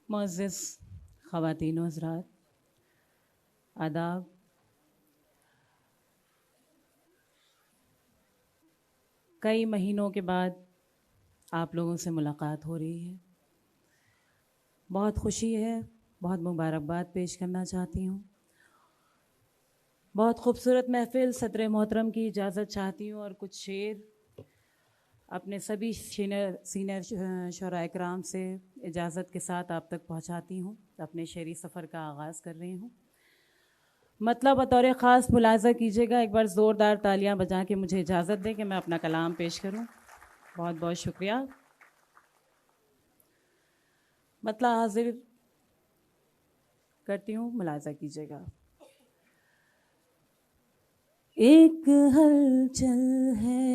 मुअज़्ज़िज़ ख़वातीन व हज़रात, आदाब। कई महीनों के बाद आप लोगों से मुलाकात हो रही है। बहुत खुशी है, बहुत मुबारकबाद पेश करना चाहती हूँ। बहुत खूबसूरत महफ़िल, सदर मोहतरम की इजाज़त चाहती हूँ और कुछ शेर अपने सभी सीनियर शुरा इकराम से इजाज़त के साथ आप तक पहुँचाती हूँ। अपने शेरी सफ़र का आगाज़ कर रही हूँ। मतलब बतौर ख़ास मुलाज़ा कीजिएगा, एक बार ज़ोरदार तालियां बजा के मुझे इजाज़त दें कि मैं अपना कलाम पेश करूं। बहुत बहुत शुक्रिया। मतलब हाजिर करती हूँ, मुलाज़ा कीजिएगा। एक हलचल है,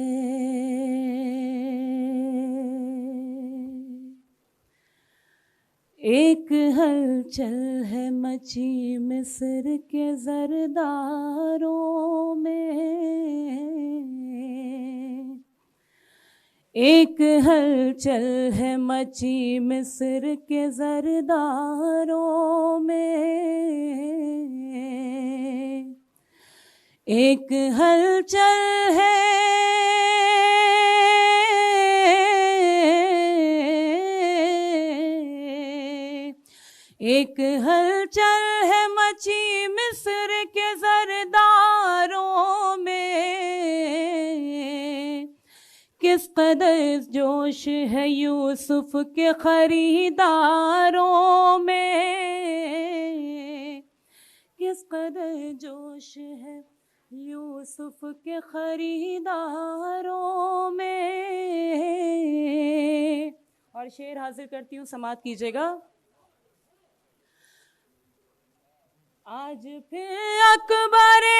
एक हलचल है मची मिस्र के ज़रदारों में। एक हलचल है मची मिस्र के ज़रदारों में। एक हलचल है, एक हलचल है मची मिस्र के ज़रदारों में। किस कदर जोश है यूसुफ के खरीदारों में। किस कदर जोश है यूसुफ के खरीदारों में। और शेर हाजिर करती हूँ, समात कीजिएगा। आज फिर अकबरे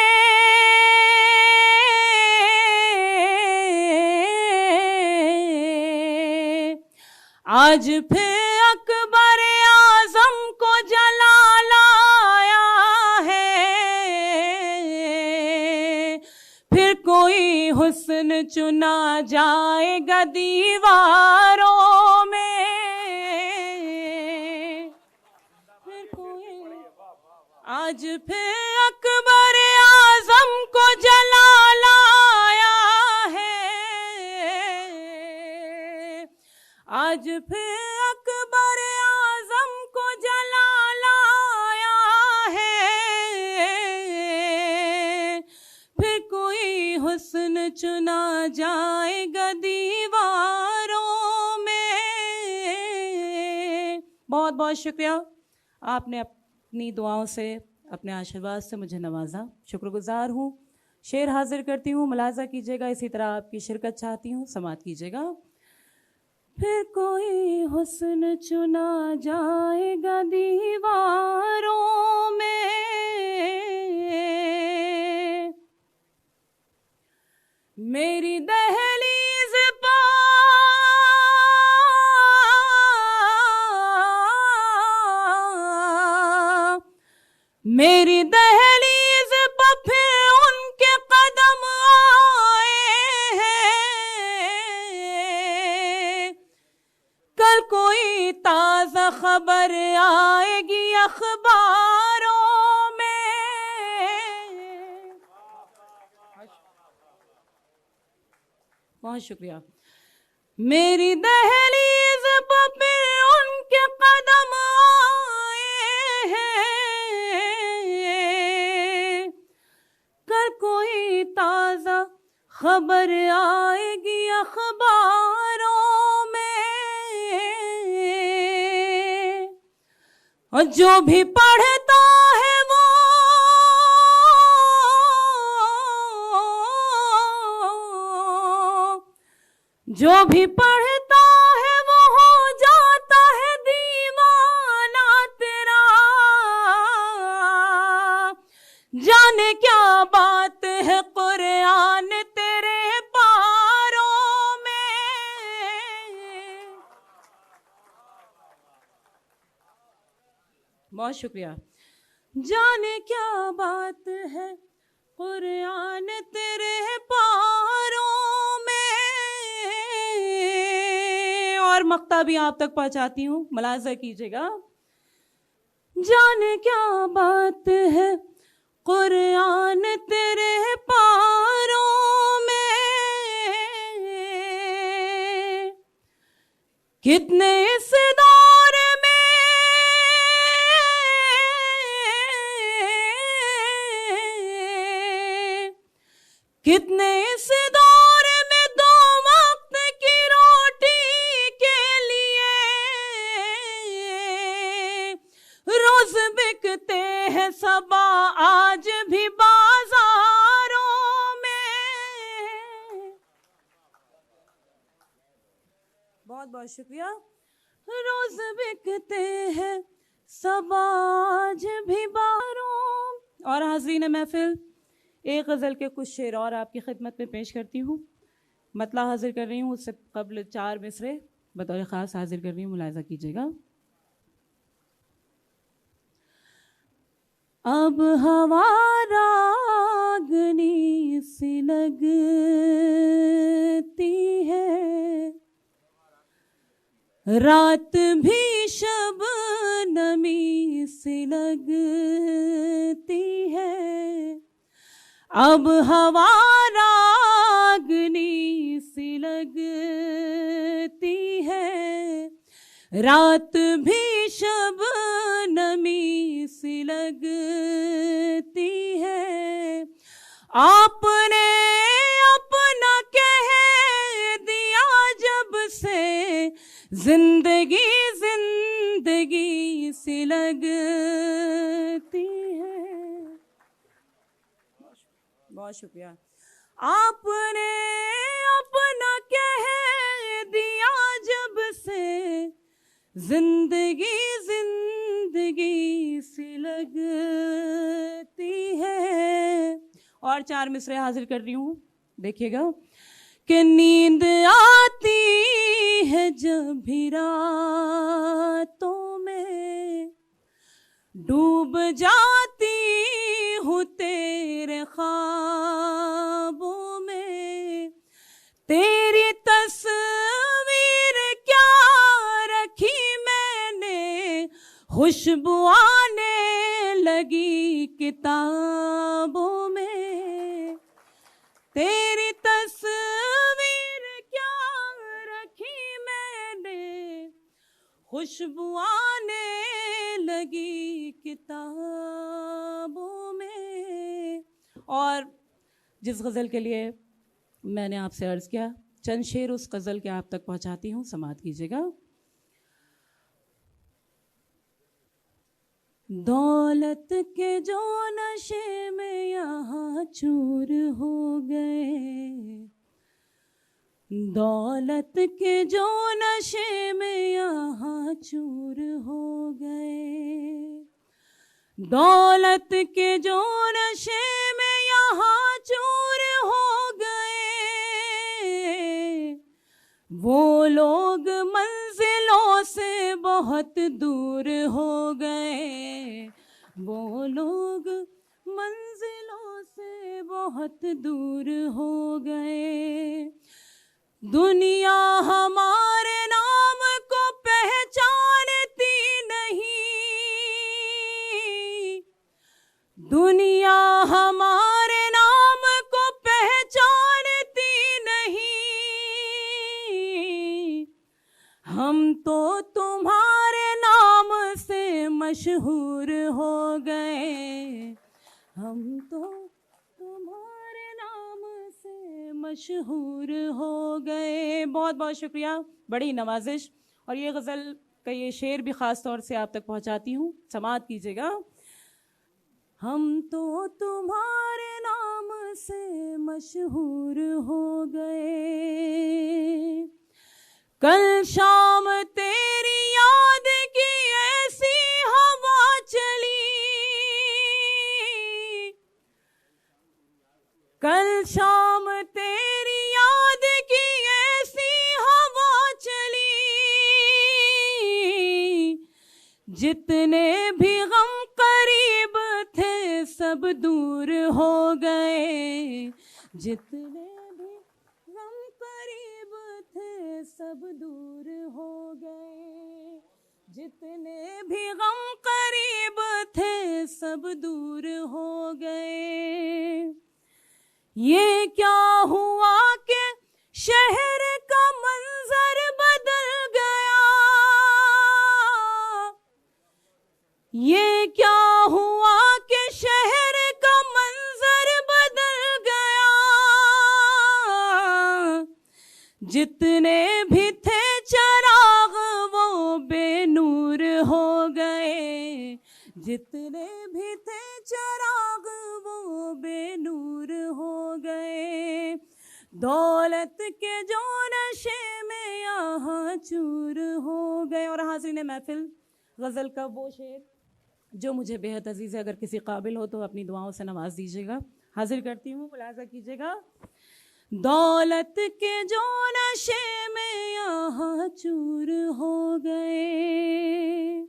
आज फिर अकबर आज़म को जला लाया है। फिर कोई हुस्न चुना जाएगा दीवारों में। फिर कोई आज फिर अकबर आज़म को जला लाया है। आज फिर अकबर आज़म को जला लाया है। फिर कोई हुस्न चुना जाएगा दीवारों में। बहुत बहुत शुक्रिया, आपने अपनी दुआओं से, अपने आशीर्वाद से मुझे नवाजा। शुक्रगुजार हूँ। शेर हाजिर करती हूँ, मुलाजा कीजिएगा। इसी तरह आपकी शिरकत चाहती हूँ, समात कीजिएगा। फिर कोई हुस्न चुना जाएगा दीवारों में। मेरी दहलीज़ पर मेरी दहलीज़ पर फिर उनके कदम आए हैं। कल कोई ताज़ा खबर आएगी अखबारों में। बहुत शुक्रिया। मेरी दहलीज़ पर फिर उनके कदम आए हैं। कल कोई ताज़ा खबर आएगी अखबारों में। और जो भी पढ़ता है वो जो भी पढ़ता है वो हो जाता है दीवाना तेरा। जाने क्या बात है कुरान तेरे पारों में। बहुत शुक्रिया। जाने क्या बात है कुरान तेरे पारों में। और मक्ता भी आप तक पहुंचाती हूँ, मुलाजा कीजिएगा। जाने क्या बात है कुरान तेरे पारों में, कितने इस दौर में कितने इस दौर में दो वक्त की रोटी के लिए रोज बिकते हैं सबा आज भी बाजारों में। बहुत बहुत शुक्रिया। रोज बिकते हैं सबा आज भी बाजारों। और हाज़रीन महफिल, एक गज़ल के कुछ शेर और आपकी खिदमत में पेश करती हूँ। मतला हाजिर कर रही हूँ, उससे कबल 4 मिसरे बतौर ख़ास हाजिर कर रही हूँ, मुलाहिज़ा कीजिएगा। अब हवा रागनी सी लगती है, रात भी शबनमी सी लगती है। अब हवा रागनी सी लगती है, रात भी शबनमी सी लगती है। आपने अपना कह दिया जब से जिंदगी जिंदगी सी लगती है। बहुत शुक्रिया। आपने अपना कह दिया जब से जिंदगी जिंदगी सी लगती है। और 4 मिसरे हाजिर कर रही हूँ, देखिएगा। कि नींद आती है जब भी रातों में, डूब जाती हूँ तेरे ख्वाबों में। तेरी तस्वीर क्या रखी मैंने, खुशबू आने लगी किताबों में। तेरी तस्वीर क्या रखी मैंने, खुशबू आने लगी किताबों में। और जिस गज़ल के लिए मैंने आपसे अर्ज़ किया, चंद शेर उस गज़ल के आप तक पहुंचाती हूँ, समाअत कीजिएगा। दौलत के जो नशे में यहाँ चूर हो गए, दौलत के जो नशे में यहाँ चूर हो गए। दौलत के जो नशे में यहाँ चूर हो गए, वो लोग मंजिलों से बहुत दूर हो गए। वो लोग मंजिलों से बहुत दूर हो गए। दुनिया हमारे नाम को पहचानती नहीं, दुनिया हमारे नाम को पहचानती नहीं। हम तो तुम्हारे नाम से मशहूर हो गए। हम तो तुम्हारे नाम से मशहूर हो गए। बहुत बहुत शुक्रिया, बड़ी नवाजिश। और ये गज़ल का ये शेर भी ख़ास तौर से आप तक पहुंचाती हूँ, समाअत कीजिएगा। हम तो तुम्हारे नाम से मशहूर हो गए। कल शाम तेरी याद की ऐसी हवा चली, कल शाम तेरी याद की ऐसी हवा चली। जितने भी गम करीब थे सब दूर हो गए। जितने भी गम करीब थे सब दूर हो गए। जितने भी गम करीब सब दूर हो गए। ये क्या हुआ कि शहर का मंजर बदल गया, ये क्या हुआ कि शहर का मंजर बदल गया। जितने भी थे चिराग वो बेनूर हो गए, जितने भी थे चिराग वो बेनूर हो गए। दौलत के जो नशे में यहाँ चूर हो गए। और हाज़रीन महफिल, गज़ल का वो शेर जो मुझे बेहद अजीज़ है, अगर किसी काबिल हो तो अपनी दुआओं से नवाज दीजिएगा। हाजिर करती हूँ, मुलाज़ा कीजिएगा। दौलत के जो नशे में यहाँ चूर हो गए,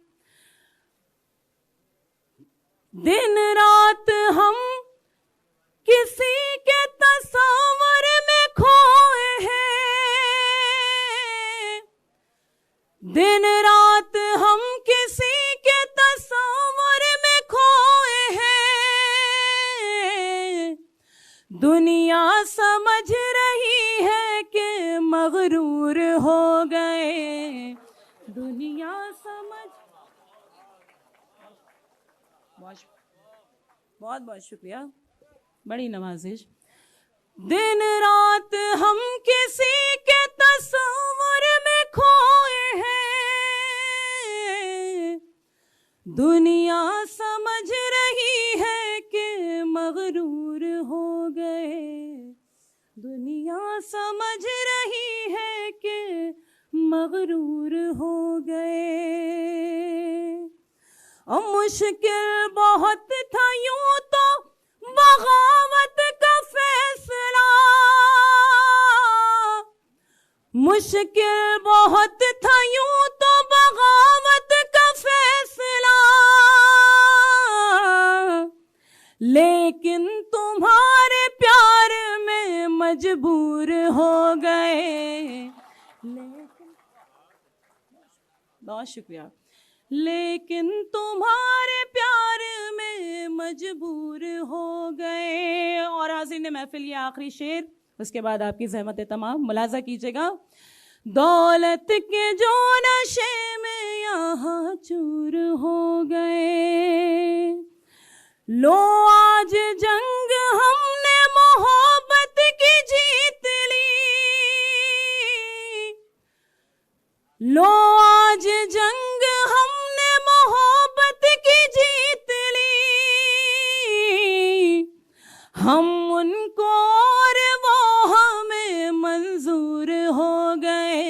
दिन रात हम किसी के तस्वर में खोए हैं, दिन रात हम किसी के तस्वर में खोए हैं। दुनिया समझ रही है कि मगरूर हो गए, दुनिया समझ। बहुत बहुत शुक्रिया, बड़ी नवाजिश। दिन रात हम किसी के तस्वर में खोए हैं, दुनिया समझ रही है कि मगरूर हो गए, दुनिया समझ रही है कि मगरूर हो गए। और मुश्किल बहुत था यूं तो बगावत का फैसला, मुश्किल बहुत था यूं तो बगावत का फैसला, लेकिन तुम्हारे प्यार में मजबूर हो गए, लेकिन बहुत शुक्रिया, लेकिन तुम्हारे प्यार में मजबूर हो गए। और हाज़रीन महफिल, ये आखिरी शेर, उसके बाद आपकी ज़हमत तमाम, मुलाज़ा कीजिएगा। दौलत के जो नशे में यहाँ चूर हो गए, लो आज जंग हमने मोहब्बत की जीत ली, लो आज जंग हमने मोहब्बत की जीत ली। हम उनको और वो हमें मंजूर हो गए,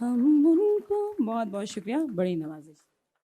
हम उनको। बहुत बहुत शुक्रिया, बड़ी नवाजिश।